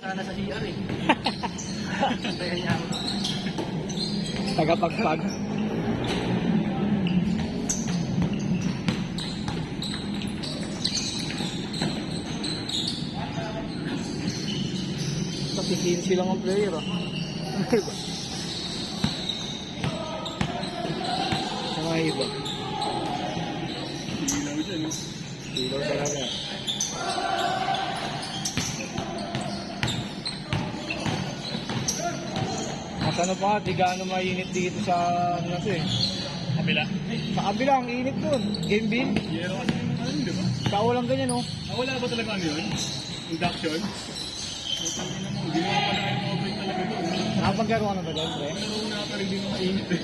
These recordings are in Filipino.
Sana sa CR eh. Kaya niya ako. Tagapagpag. Kasi 15 lang ang player ah. Sa mga iba. Ilaw dyan eh. Ilaw talaga. Mas ano pa, di gaano mainit dito sa ano na to eh. Kabila. Sa kabila, ang init dun. Game bin. Yero kasi yung ano, di ba? Kao lang ganyan oh. Wala ba talaga ano yun? Induction? Hindi mo pa na yung open talaga doon. Nakapaglaro ka na ba doon, pre? Pero una pa rin din mainit eh.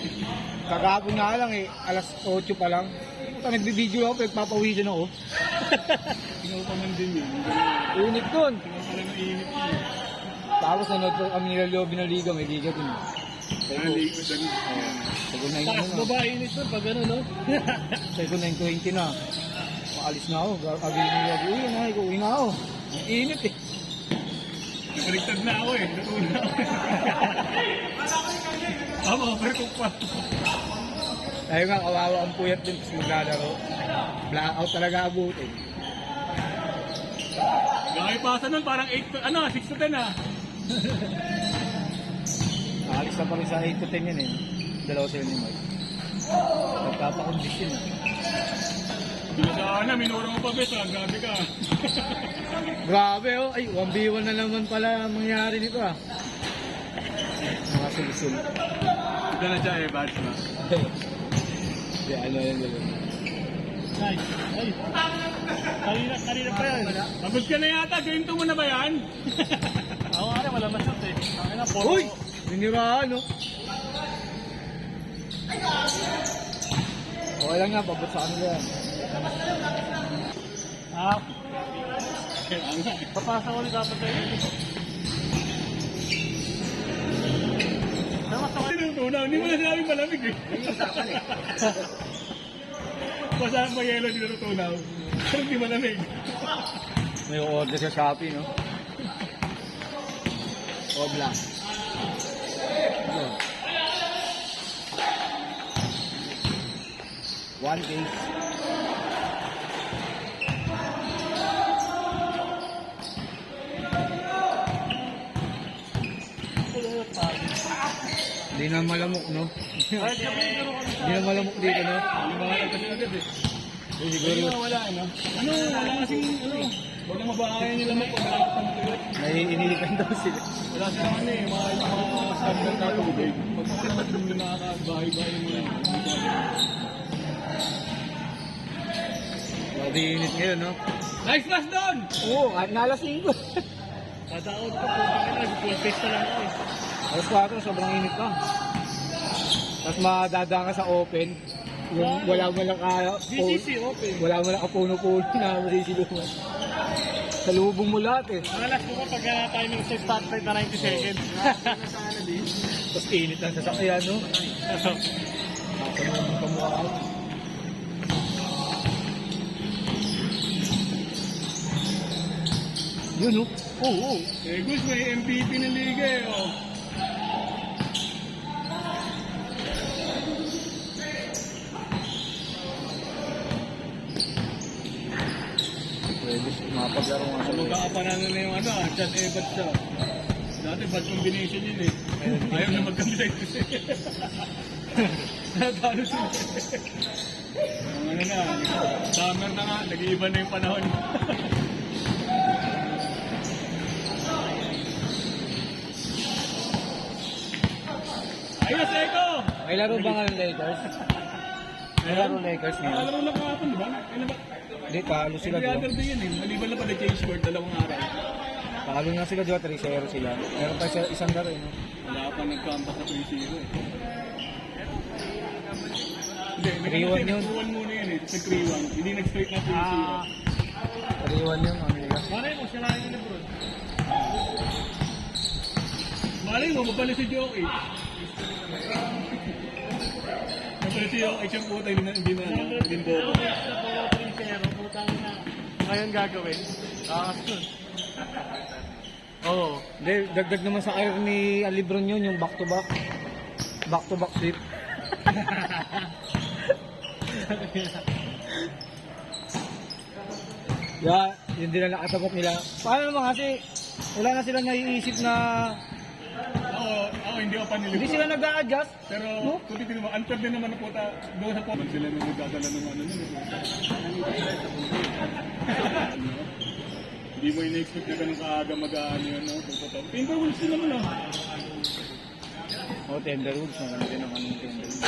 Kagapon nga lang eh, alas 8 pa lang. Puta, nagbibideo ako, nagpapawisan ako. Tingnan pa man din yun. Init dun. Tingnan pala ng init yun. Tapos nanood ko kami nila Lobby ng Liga, may liga dun. Ah, likod lang. Sago 9 Takas na. babae init doon pag ano, no? Sago 9:20 na. Maalis na ako. Agay nila, uwi na ako, uwi na ako. Ang init eh. Nabaligtad na ako eh. Natuna ako eh. Tama, overcook pa. Tayo nga, kawawa ang puyat din tapos maglalaro. Blackout talaga abutin. Gakipasa nun, parang 8 to, 6 to 10 ah. Alis na pa rin sa 8 to 10 yan eh. Dalawa sila ni Mike. Nagpapakondisyon ah. Hindi na sana, minura mo pa bes ah. Grabe ka. Grabe oh, ay 1v1 na naman pala ang mangyari nito ah. Mga sulisul. Ito na siya eh, bad na. Hindi, ano yan gano'n. Nice. Ay. Kanina pa yan. Pagod ka na yata, ganito mo na ba yan? Ako nga rin, wala masyot eh. Uy! Niniraan no? Okay lang nga, pabot sa kanila yan. Ah. Papasa ko ulit dapat tayo. Namas ako rin yung tunaw. Hindi mo na sinabing malamig eh. Masarap pa yelo dito ng tunaw. Pero hindi malamig. May order sa Shopee, no? Obla. Ito. 1 case. Hindi na malamok, no? Hindi na malamok dito, no? Limahan kasi agad eh. Siguro, Wala ano? Wala kasing wala mabahayan nila magpapalapit ng tuloy. naiinitan daw sila. Wala silang ano eh, mga standard na tubig. Pagpapalapit yung nakakabahay-bahay mo lang. Grabe init ngayon, no? Nice pass doon! Oo, nalasing ko. Tataon ko po, full face na lang ako eh. Alas 4, sobrang init pa. Tapos madadaan ka sa open. Yung wala mo lang BCC open. wala mo lang kapuno-puno na masisilungan. Sa lubong mo lahat eh. Ang alas ko pag timing sa start time na 90 seconds. Tapos init lang sa sakyan, no? Nakapanong pa mukha ako. Yun, no? Oo. Eh Gus, may MVP ng liga eh. Oh. Pwede mapaglaro nga sa loob. Magkakapananan na yung Chad Evans siya. Dati bad combination yun eh. Ayaw na magkamilay kasi. Natalo sila. Ang ano na, summer na nga, nag-iiba na yung panahon. Ayos, Eko! May laro ba nga ng Lakers? May laro Lakers ngayon? Alam mo na kahapon, di ba? Ano ba? Hindi, talo sila, Every di ba? other day yun eh. Maliban na pa na-change court, dalawang araw. Talo nga sila, di ba? 3-0 sila. Meron pa isang laro, no? Wala pa nag-comeback sa 3-0 eh. Hindi, 3-1 yun. 3-1 muna yun eh. Nag-3-1. Hindi nag-straight na 3-0. 3-1 yun, ano nila? Malay mo, sila yung Lebron. Malay mo, mabalik si Jokic. Mabalik si Jokic yung puta, hindi na bobo. Ngayon gagawin. Kakas nun. Oo. Hindi, dagdag naman sa career ni Alibron yun, yung back-to-back. Back-to-back sweep. Yeah, yun din na nakatapok nila. Paano naman kasi, wala na sila naiisip na Oo, hindi ako panilip. hindi sila nag-a-adjust. Pero, No? kung titignan mo, unfair din naman na puta. Doon sa puta. Sila nung nagdadala ng ano nun. Hindi mo ina-expect na ganun kaaga mag-ano yun, no? Painter Wolves din naman, no? Oh, Timberwolves, naman din naman yung Timberwolves.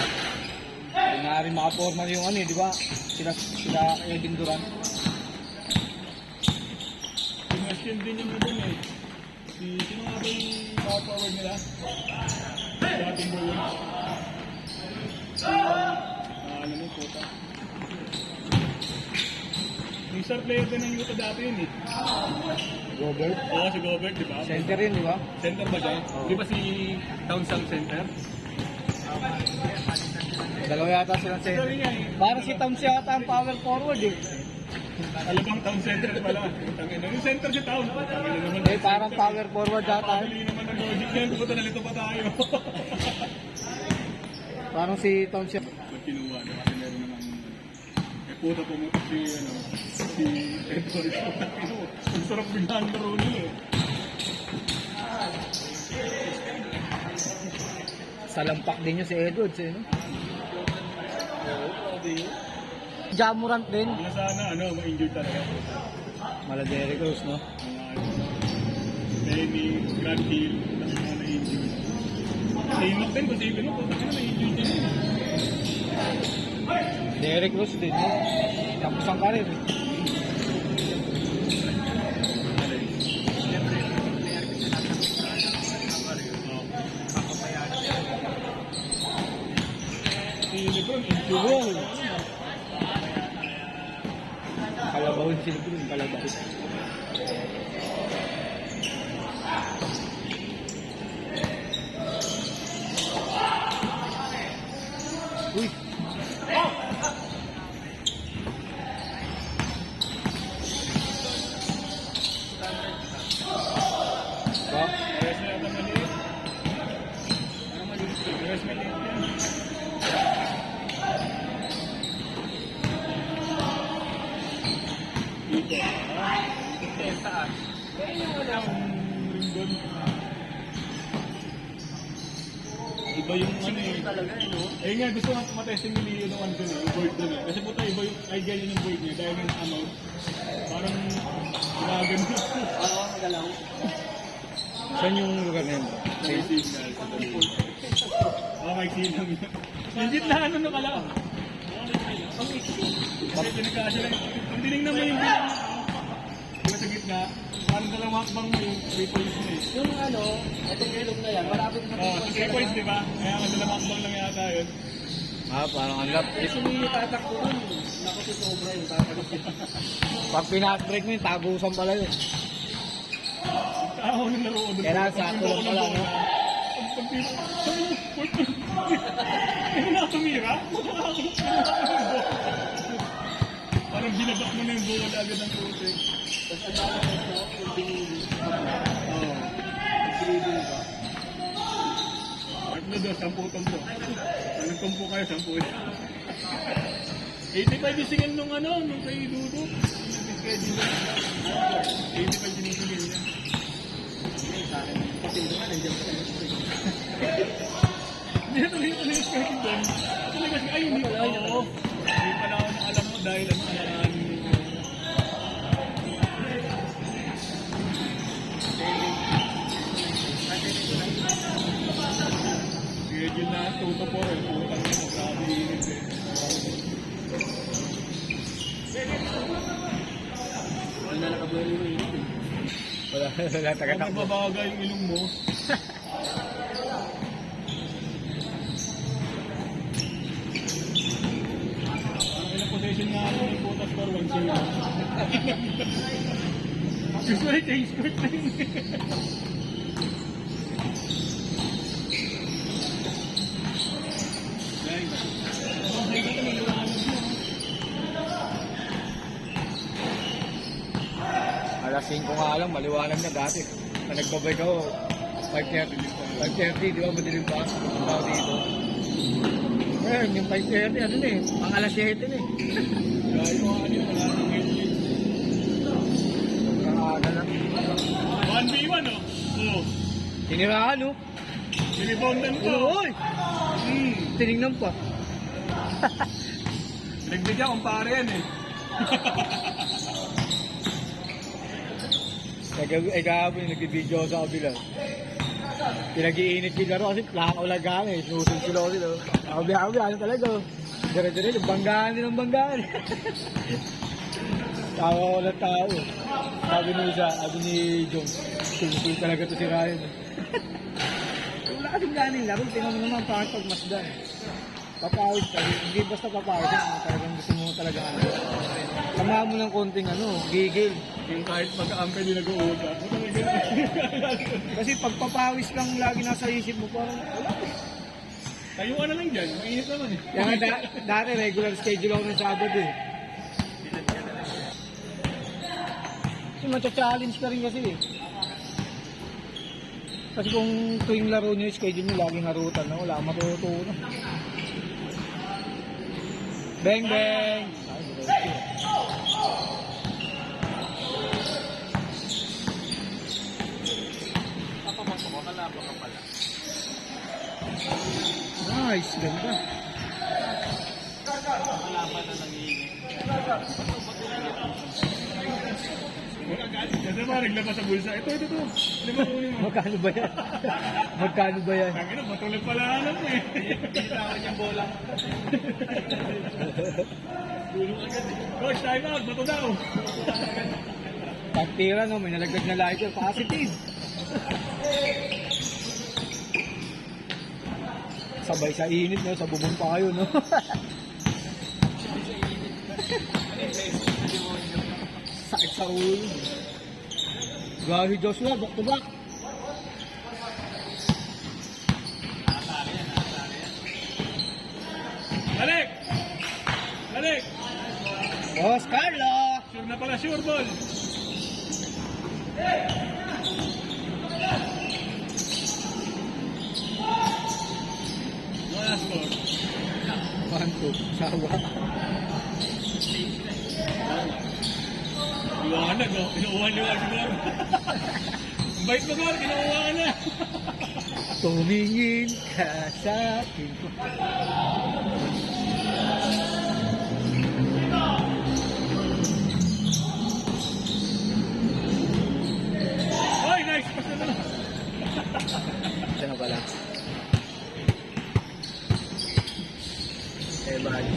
Hindi nga rin makaporma yung ano eh, di ba? Sila Kevin Durant. Question din yung doon eh. Sino nga ba yung power forward nila? Sa Timberwolves. Ano mo, puta. Yung star player din ng Utah dati yun eh. Gobert. Oo, si Gobert, di ba? Center yun, di ba? Center ba siya? Di ba si Towns ang center? Dalawa yata silang center. Sorry nga eh. Para si Towns yata ang power forward eh. Talagang Town center pala. Yung center si Town. Naman, Eh, parang power forward yata. Pabili naman ng logic yan. Pupunta na nito pa tayo. Parang si Towns yata. Pag kinuha na kasi meron naman puta pumunta si Edward. Ang sarap biglaan laro nila eh. Salampak din yun si Edwards eh. No? Jamurant din. Wala sana ma-injured talaga. Mala Derrick Rose, no? Mga Lenny, Grant Hill, tapos mga na-injured. Taylor din, kung sabi mo, puta ka na na-injured din. Derrick Rose din, no? Tapos ang karir. Eh. Si Lebron, injured. Kalabawin sila po yung kalabaw. Uy! Ba? Rest na yata maliit. Ano maliit? Rest maliit yan. Dito. Dito saan? Yung walang ring doon. Iba yung ano eh. Talaga eh, no? Eh nga, gusto nga matesting ni Leo nung ano doon eh, yung board doon eh. Kasi puta, iba yung idea yun yung board niya. Dahil yung amount, parang gumagano. Oo, magalaw. Saan yung lugar na yun? May signal sa talikod. Oo, may signal yun. Legit na ano na pala. Kasi pinagkasya lang. Ang tinignan mo yung bilang. Diba sa gitna, parang dalawang hakbang mo yung 3 points mo eh. Yung ano, itong ilog na yan, malapit sa Oo, 3 points diba? Kaya nga dalawang hakbang lang yata yun. Ah, parang ang lap. Eh, sumili tatakbo nun. Naku, si sobra yung tatakas yun. Pag pinaka-break mo yun, tagusan pala yun. Ako nung laro ko doon. Kailangan sakto lang pala, no? Hindi na tumira? Parang binabak mo na yung buwan agad ng putik. Tapos ang dami ko, yung binili. Oo. Binili ba? Tatlo doon, 10-10. Anong tumpo kayo, 10 yan. 85 yung singal nung nung kay Dudu. Schedule. 85 yung singal niya. Sa akin, kasi naman, nandiyan pa rin. Hindi na tuloy yung schedule doon. Tuloy kasi, ay, hindi pala. Oo. Hindi pala ako na alam mo dahil schedule na 2 to 4 eh. Putang mo, grabe init eh. Hindi na nakabuelo mo yun. Wala, wala, Pag taga-takbo. nagbabaga yung ilong mo, ang ilang possession nga ako ng putas for 1-0. Usually, change court na yun. Alas 5 nga lang, maliwanag na dati. Nagbabay ko. 5:30, di ba? Madilim pa. Ang tao dito. Eh, yung 5:30, ano na eh. Pang alas 7 na eh. Kaya yung ano yun, wala nang headlight. Sobrang aga na. 1v1 oh. Oo. Tiniraan, no? Sinibondan ko. Uy! Tinignan pa. Nagbigyan kung pare yan eh. Kahapon nagbibideo ako sa kabila. Pinag-iinit yung laro kasi nakakulagaan eh. Sinusunod sila ako sila. Abi, ano talaga. Dire-dire, banggaan din ang banggaan. Tawa ko ng tao. Sabi ni Isa, sabi ni Jong, sinusunod talaga to si Ryan. Wala kasing ganing laro. Tingnan mo naman parang pagmasdan. Papawis ka. Hindi basta papawis. Talagang gusto mo talaga ano. Samahan mo ng konting ano, gigil. Yung kahit mag-ampay din nag-uusap. Kasi pagpapawis lang lagi nasa isip mo, parang wala. Tayo ka na lang dyan. Mainit naman eh. Kaya dati regular schedule ako ng Sabado eh. Kasi matcha-challenge ka rin kasi eh. Kasi kung tuwing laro nyo, schedule nyo laging harutan na, wala kang matutunan. Bang bang! Nice, ganda. Kasi ba, naglabas sa bulsa. Ito. Di ba kunin mo? Magkano ba yan? Magkano ba yan? Tangin na, matulog pala alam mo eh. Kailangan niyang bola. Coach, time out. Bato daw. Pagtira no, may nalagdag na lighter. Positive. Sabay sa init no, sa bubong pa kayo no. Sakit sa ulo. Gahi Joshua, back to back. Balik! Boss Carlo! Sure na pala, sure ball. Wala score. 1-2, sawa. Liwanag, no? Kinuuhan siguro. Ang bait mo, Gor. Kinuuha ka na. Tumingin ka sa akin. Oy, nice. Pass na lang. Ito na pala. Eh, bali.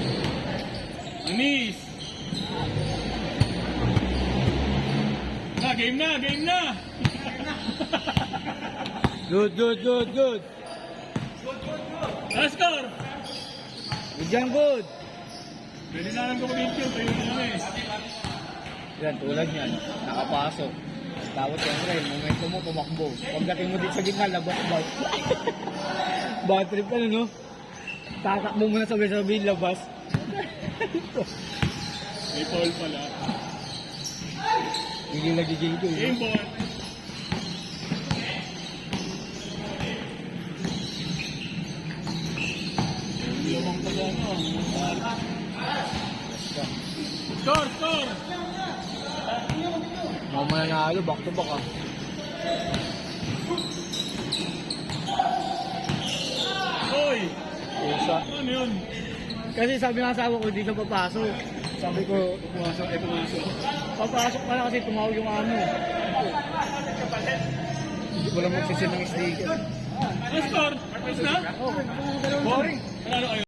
Anis. Game na. Good. Last score. Good yan, good. Pwede na lang gumamit yun. Tayo na kami. Yan, tulad yan. Nakapasok. Tapos siyempre, momento mo, tumakbo. Pagdating mo dito sa gitna, labas ba? Bad trip ka no? Tatakbo mo na sabi-sabi, labas. May foul pala. Hindi nagigil ko. Game ball. Lamang pala ano. Score. Mga mananalo, back to back ah. Oy. Isa. Ano yun? Kasi sabi ng asawa ko, hindi ka papasok. Sabi ko, Pumasok. papasok ka na kasi tumawag yung ano. Hindi ko lang magsisin ng sticker. Ano score? Tapos na? Boring. Ano kayo?